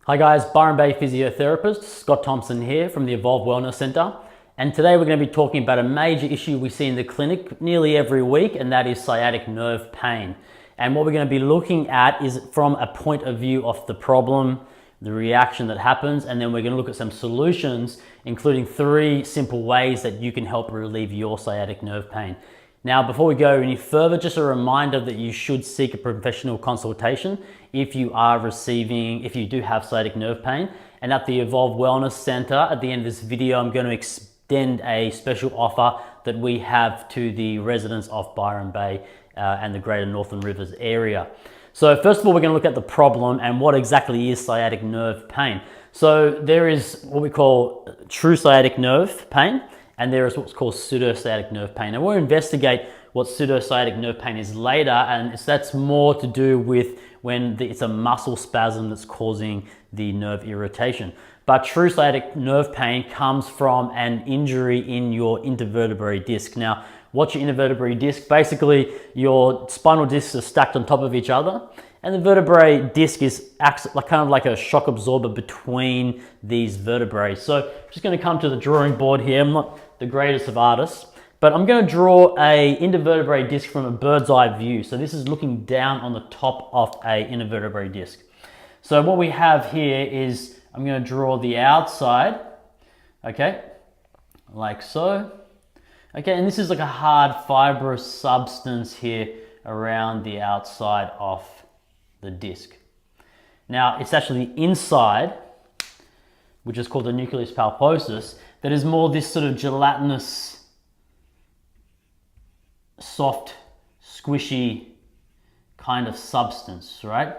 Hi guys, Byron Bay physiotherapist, Scott Thompson here from the Evolve Wellness Centre. And today we're going to be talking about a major issue we see in the clinic nearly every week, and that is sciatic nerve pain. And what we're going to be looking at is from a point of view of the problem, the reaction that happens, and then we're going to look at some solutions, including 3 simple ways that you can help relieve your sciatic nerve pain. Now, before we go any further, just a reminder that you should seek a professional consultation if you do have sciatic nerve pain. And at the Evolve Wellness Centre, at the end of this video, I'm going to extend a special offer that we have to the residents of Byron Bay and the Greater Northern Rivers area. So first of all, we're going to look at the problem and what exactly is sciatic nerve pain. So there is what we call true sciatic nerve pain, and there is what's called pseudosciatic nerve pain. And we'll investigate what pseudosciatic nerve pain is later, and that's more to do with when it's a muscle spasm that's causing the nerve irritation. But true sciatic nerve pain comes from an injury in your intervertebrate disc. Now, what's your intervertebrate disc? Basically, your spinal discs are stacked on top of each other, and the vertebrae disc acts kind of like a shock absorber between these vertebrae. So I'm just going to come to the drawing board here. I'm not the greatest of artists, but I'm going to draw a intervertebrate disc from a bird's eye view. So this is looking down on the top of a intervertebrate disc. So what we have here is I'm going to draw the outside, okay, like so. Okay, and this is like a hard fibrous substance here around the outside of the disc. Now, it's actually the inside, which is called the nucleus pulposus, that is more this sort of gelatinous, soft, squishy kind of substance, right?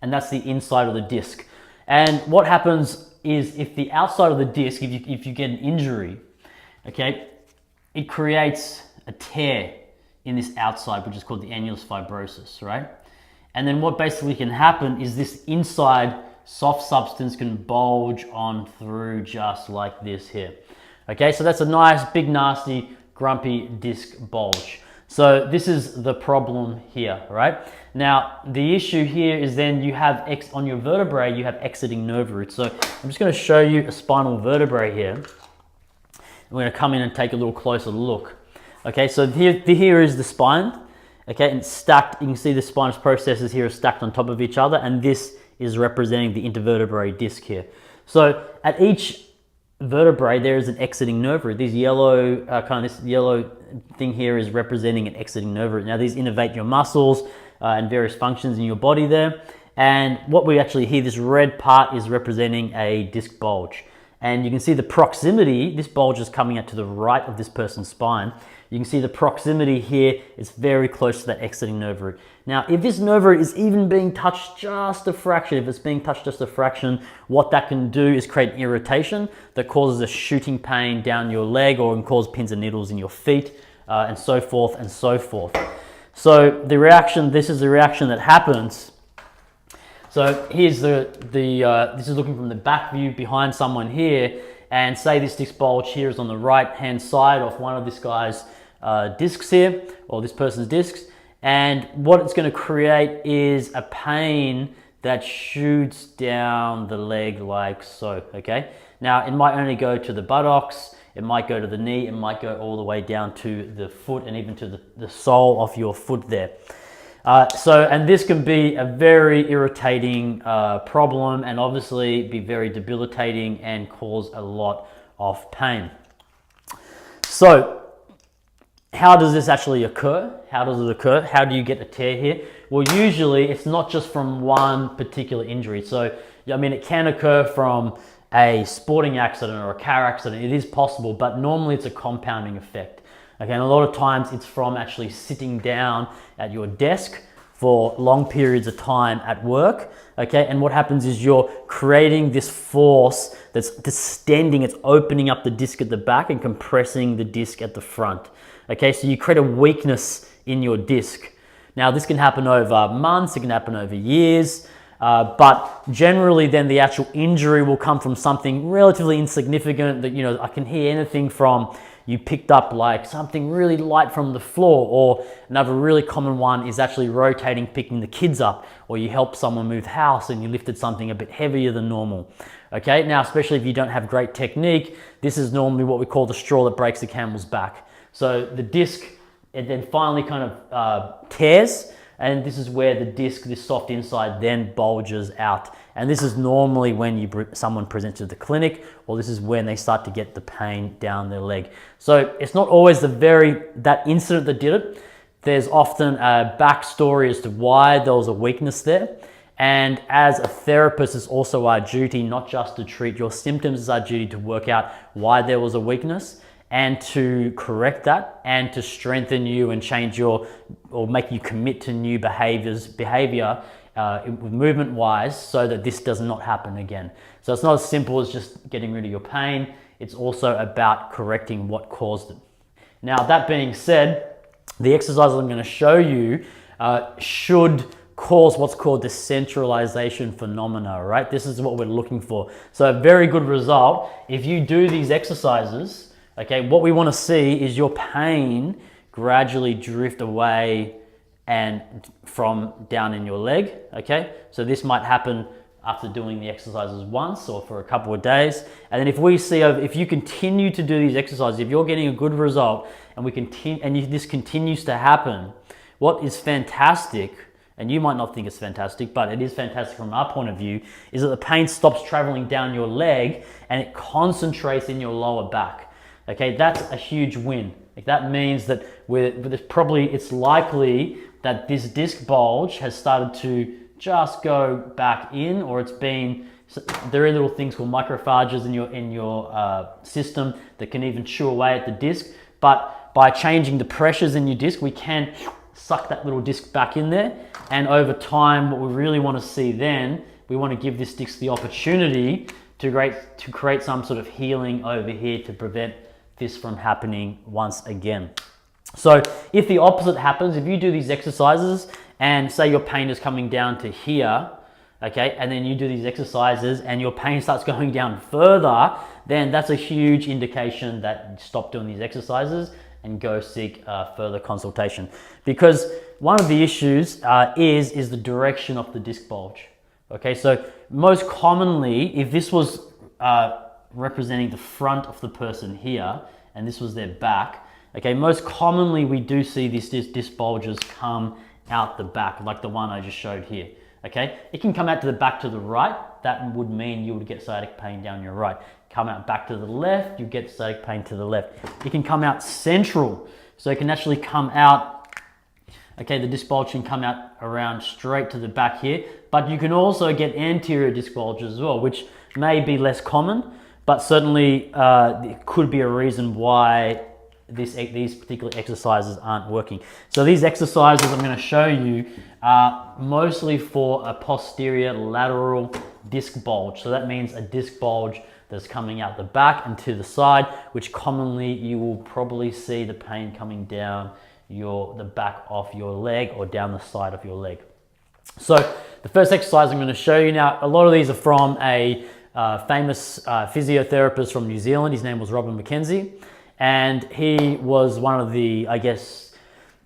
And that's the inside of the disc. And what happens is if the outside of the disc, if you get an injury, okay, it creates a tear in this outside, which is called the annulus fibrosus, right? And then what basically can happen is this inside soft substance can bulge on through just like this here. Okay, so that's a nice, big, nasty, grumpy disc bulge. So this is the problem here, right? Now, the issue here is then you have, on your vertebrae, you have exiting nerve roots. So I'm just gonna show you a spinal vertebrae here. We're going to come in and take a little closer look. Okay, so here is the spine. Okay, and it's stacked. You can see the spinous processes here are stacked on top of each other, and this is representing the intervertebrate disc here. So at each vertebrae, there is an exiting nerve root. This yellow thing here is representing an exiting nerve root. Now, these innervate your muscles and various functions in your body there. And what we actually hear, this red part is representing a disc bulge. And you can see the proximity, this bulge is coming out to the right of this person's spine. You can see the proximity here is very close to that exiting nerve root. Now, if this nerve root is even being touched just a fraction, what that can do is create an irritation that causes a shooting pain down your leg, or can cause pins and needles in your feet, and so forth and so forth. So this is the reaction that happens. So here's this is looking from the back view behind someone here, and say this disc bulge here is on the right hand side of one of this guy's discs here, or this person's discs, and what it's going to create is a pain that shoots down the leg like so, okay? Now, it might only go to the buttocks, it might go to the knee, it might go all the way down to the foot, and even to the sole of your foot there. And this can be a very irritating problem, and obviously be very debilitating and cause a lot of pain. So how does this actually occur? How does it occur? How do you get a tear here? Well, usually it's not just from one particular injury. So, I mean, it can occur from a sporting accident or a car accident. It is possible, but normally it's a compounding effect. Okay, and a lot of times it's from actually sitting down at your desk for long periods of time at work. Okay, and what happens is you're creating this force that's distending, it's opening up the disc at the back and compressing the disc at the front. Okay, so you create a weakness in your disc. Now, this can happen over months, it can happen over years, but generally then the actual injury will come from something relatively insignificant that, I can hear anything from, you picked up like something really light from the floor, or another really common one is actually rotating, picking the kids up, or you help someone move house and you lifted something a bit heavier than normal. Okay, now especially if you don't have great technique, this is normally what we call the straw that breaks the camel's back. So the disc, it then finally kind of tears, and this is where the disc, this soft inside, then bulges out. And this is normally when someone presents to the clinic, or this is when they start to get the pain down their leg. So it's not always that incident that did it. There's often a backstory as to why there was a weakness there. And as a therapist, it's also our duty not just to treat your symptoms, it's our duty to work out why there was a weakness and to correct that and to strengthen you and change or make you commit to new behavior movement wise, so that this does not happen again. So it's not as simple as just getting rid of your pain. It's also about correcting what caused it. Now, that being said, the exercises I'm going to show you should cause what's called the centralization phenomena, right? This is what we're looking for. So a very good result, if you do these exercises, okay, what we want to see is your pain gradually drift away and from down in your leg, okay? So this might happen after doing the exercises once or for a couple of days. And then if we see, if you continue to do these exercises, if you're getting a good result and this continues to happen, what is fantastic, and you might not think it's fantastic, but it is fantastic from our point of view, is that the pain stops traveling down your leg and it concentrates in your lower back. Okay, that's a huge win. Like, that means that it's likely that this disc bulge has started to just go back in, or there are little things called macrophages in your system that can even chew away at the disc. But by changing the pressures in your disc, we can suck that little disc back in there. And over time, what we really want to see then, we want to give this disc the opportunity to create some sort of healing over here to prevent this from happening once again. So if the opposite happens, if you do these exercises and say your pain is coming down to here, okay, and then you do these exercises and your pain starts going down further, then that's a huge indication that you stop doing these exercises and go seek further consultation. Because one of the issues is the direction of the disc bulge. Okay, so most commonly, if this was representing the front of the person here and this was their back, okay, most commonly we do see these disc bulges come out the back, like the one I just showed here. Okay, it can come out to the back to the right. That would mean you would get sciatic pain down your right. Come out back to the left, you get sciatic pain to the left. It can come out central, so it can actually come out, okay, the disc bulge can come out around straight to the back here, but you can also get anterior disc bulges as well, which may be less common, but certainly it could be a reason why these particular exercises aren't working. So these exercises I'm going to show you are mostly for a posterior lateral disc bulge. So that means a disc bulge that's coming out the back and to the side, which commonly you will probably see the pain coming down the back of your leg or down the side of your leg. So the first exercise I'm going to show you now, a lot of these are from a famous physiotherapist from New Zealand. His name was Robert McKenzie. And he was one of the, I guess,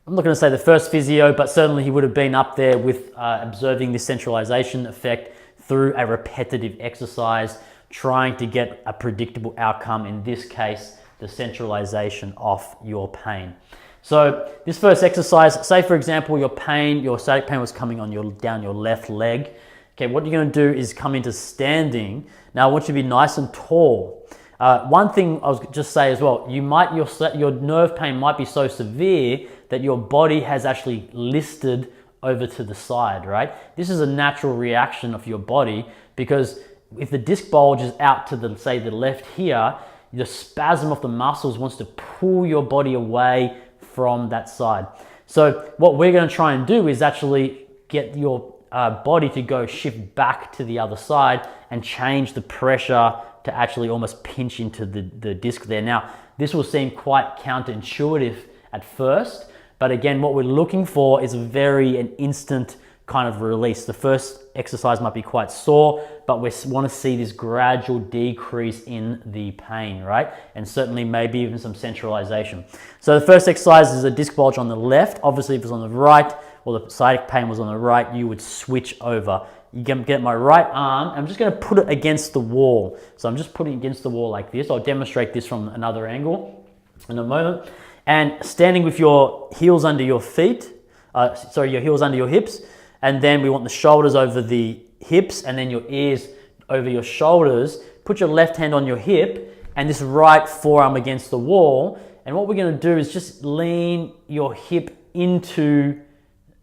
I'm not going to say the first physio, but certainly he would have been up there with observing this centralization effect through a repetitive exercise, trying to get a predictable outcome, in this case, the centralization of your pain. So this first exercise, say for example, your sciatic pain was coming on down your left leg. Okay, what you're going to do is come into standing. Now I want you to be nice and tall. One thing I was just say as well, your nerve pain might be so severe that your body has actually listed over to the side, right? This is a natural reaction of your body, because if the disc bulge is out to the left here, the spasm of the muscles wants to pull your body away from that side. So what we're going to try and do is actually get your body to shift back to the other side and change the pressure to actually almost pinch into the disc there. Now, this will seem quite counterintuitive at first, but again, what we're looking for is an instant kind of release. The first exercise might be quite sore, but we want to see this gradual decrease in the pain, right? And certainly maybe even some centralization. So the first exercise is a disc bulge on the left. Obviously, if it was on the right, or the sciatic pain was on the right, you would switch over. You can get my right arm. I'm just going to put it against the wall. So I'm just putting it against the wall like this. I'll demonstrate this from another angle in a moment. And standing with your heels under your feet, your heels under your hips, and then we want the shoulders over the hips and then your ears over your shoulders. Put your left hand on your hip and this right forearm against the wall. And what we're going to do is just lean your hip into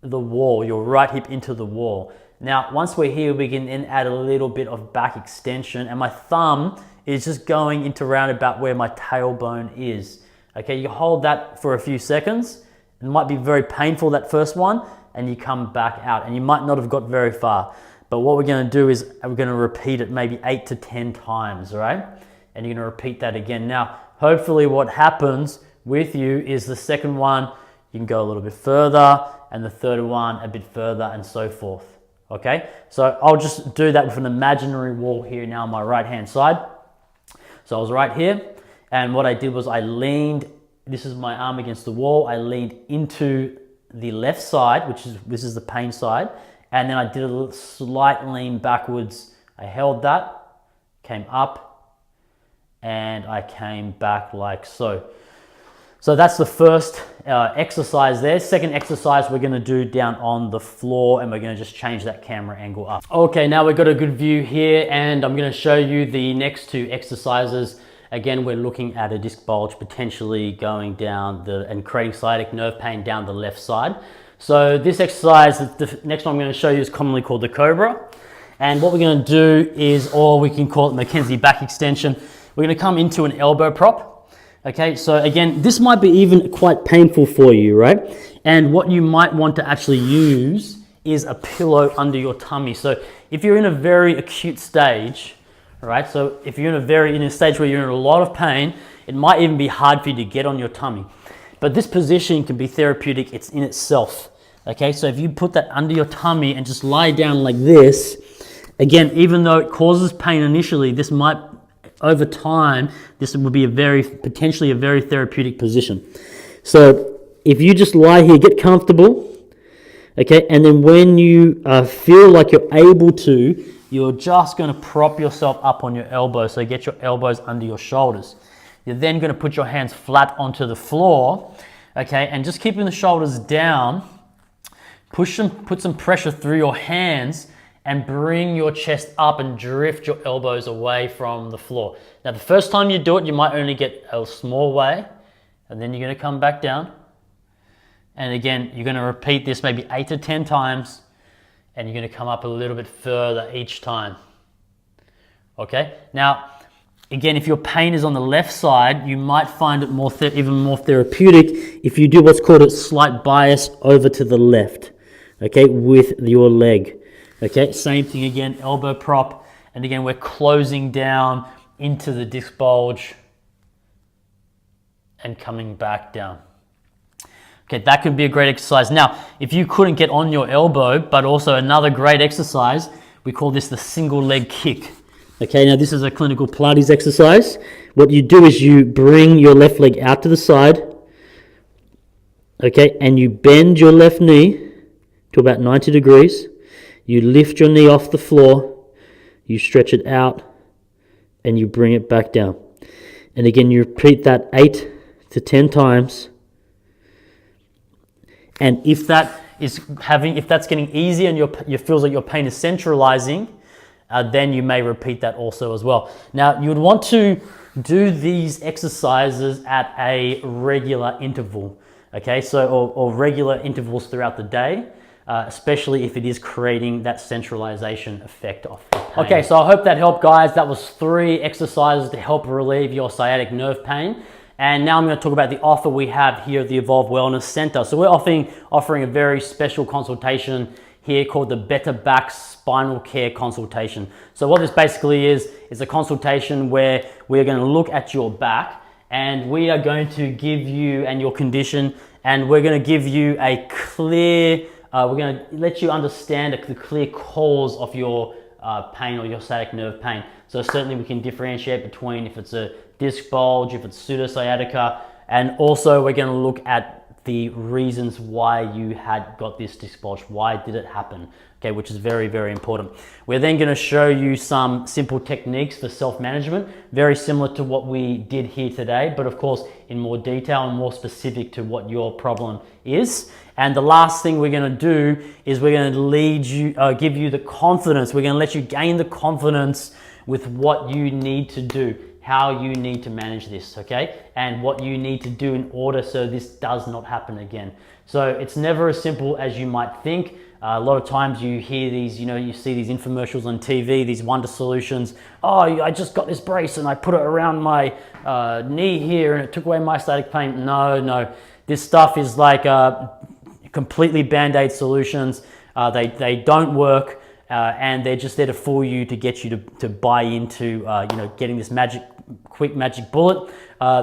the wall, your right hip into the wall. Now, once we're here, we can then add a little bit of back extension, and my thumb is just going into round about where my tailbone is. Okay, you hold that for a few seconds. It might be very painful, that first one, and you come back out, and you might not have got very far. But what we're going to do is we're going to repeat it maybe 8 to 10 times, right? And you're going to repeat that again. Now, hopefully what happens with you is the second one, you can go a little bit further, and the third one a bit further, and so forth. Okay, so I'll just do that with an imaginary wall here now on my right hand side. So I was right here, and what I did was I leaned, this is my arm against the wall, I leaned into the left side, this is the pain side, and then I did a little slight lean backwards. I held that, came up, and I came back like so. So that's the first exercise there. Second exercise we're going to do down on the floor, and we're going to just change that camera angle up. Okay, now we've got a good view here, and I'm going to show you the next two exercises. Again, we're looking at a disc bulge potentially going down and creating sciatic nerve pain down the left side. So this exercise, the next one I'm going to show you, is commonly called the Cobra. And what we're going to do is, or we can call it Mackenzie back extension, we're going to come into an elbow prop. Okay, so again, this might be even quite painful for you, right? And what you might want to actually use is a pillow under your tummy. So if you're in a very acute stage, right? So if you're in a stage where you're in a lot of pain, it might even be hard for you to get on your tummy. But this position can be therapeutic, it's in itself. Okay, so if you put that under your tummy and just lie down like this, again, even though it causes pain initially, this might, over time, this would be potentially a very therapeutic position. So if you just lie here, get comfortable, okay, and then when you feel like you're able to, you're just going to prop yourself up on your elbows. So get your elbows under your shoulders. You're then going to put your hands flat onto the floor, okay, and just keeping the shoulders down, put some pressure through your hands, and bring your chest up and drift your elbows away from the floor. Now, the first time you do it, you might only get a small way, and then you're going to come back down. And again, you're going to repeat this maybe 8 to 10 times, and you're going to come up a little bit further each time. Okay? Now, again, if your pain is on the left side, you might find it even more therapeutic if you do what's called a slight bias over to the left, okay, with your leg. Okay, same thing again, elbow prop, and again, we're closing down into the disc bulge and coming back down. Okay, that could be a great exercise. Now, if you couldn't get on your elbow, but also another great exercise, we call this the single leg kick. Okay, now this is a clinical Pilates exercise. What you do is you bring your left leg out to the side, okay, and you bend your left knee to about 90 degrees. You lift your knee off the floor, you stretch it out, and you bring it back down. And again, you repeat that 8 to 10 times. And if that's getting easier and you feel like your pain is centralizing, then you may repeat that also as well. Now, you would want to do these exercises at a regular interval, okay? So, or regular intervals throughout the day. Especially if it is creating that centralization effect of the pain. Okay, so I hope that helped, guys. That was 3 exercises to help relieve your sciatic nerve pain. And now I'm going to talk about the offer we have here at the Evolve Wellness Center. So we're offering a very special consultation here called the Better Back Spinal Care Consultation. So what this basically is a consultation where we're going to look at your back, and we are going to give you and your condition, and we're going to give you a clear we're going to let you understand the clear cause of your pain or your sciatic nerve pain. So certainly we can differentiate between if it's a disc bulge, if it's pseudosciatica, and also we're going to look at the reasons why you had got this disc bulge. Why did it happen? Okay, which is very, very important. We're then going to show you some simple techniques for self-management, very similar to what we did here today, but of course in more detail and more specific to what your problem is. And the last thing we're going to do is we're going to lead you, give you the confidence. We're going to let you gain the confidence with what you need to do, how you need to manage this, okay? And what you need to do in order so this does not happen again. So it's never as simple as you might think. A lot of times you hear these, you see these infomercials on TV, these wonder solutions. Oh, I just got this brace and I put it around my knee here and it took away my sciatic pain. No. This stuff is like completely Band-Aid solutions. They don't work. And they're just there to fool you, to get you to buy into getting this quick magic bullet.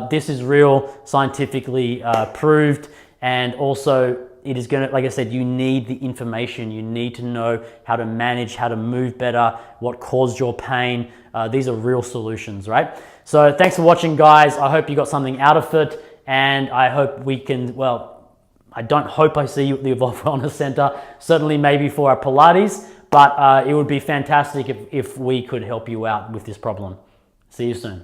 This is real, scientifically proved, and also it is going to, like I said, you need the information. You need to know how to manage, how to move better, what caused your pain. These are real solutions, right? So thanks for watching, guys. I hope you got something out of it, and I hope we can, I don't hope I see you at the Evolve Wellness Center, certainly maybe for our Pilates, but it would be fantastic if we could help you out with this problem. See you soon.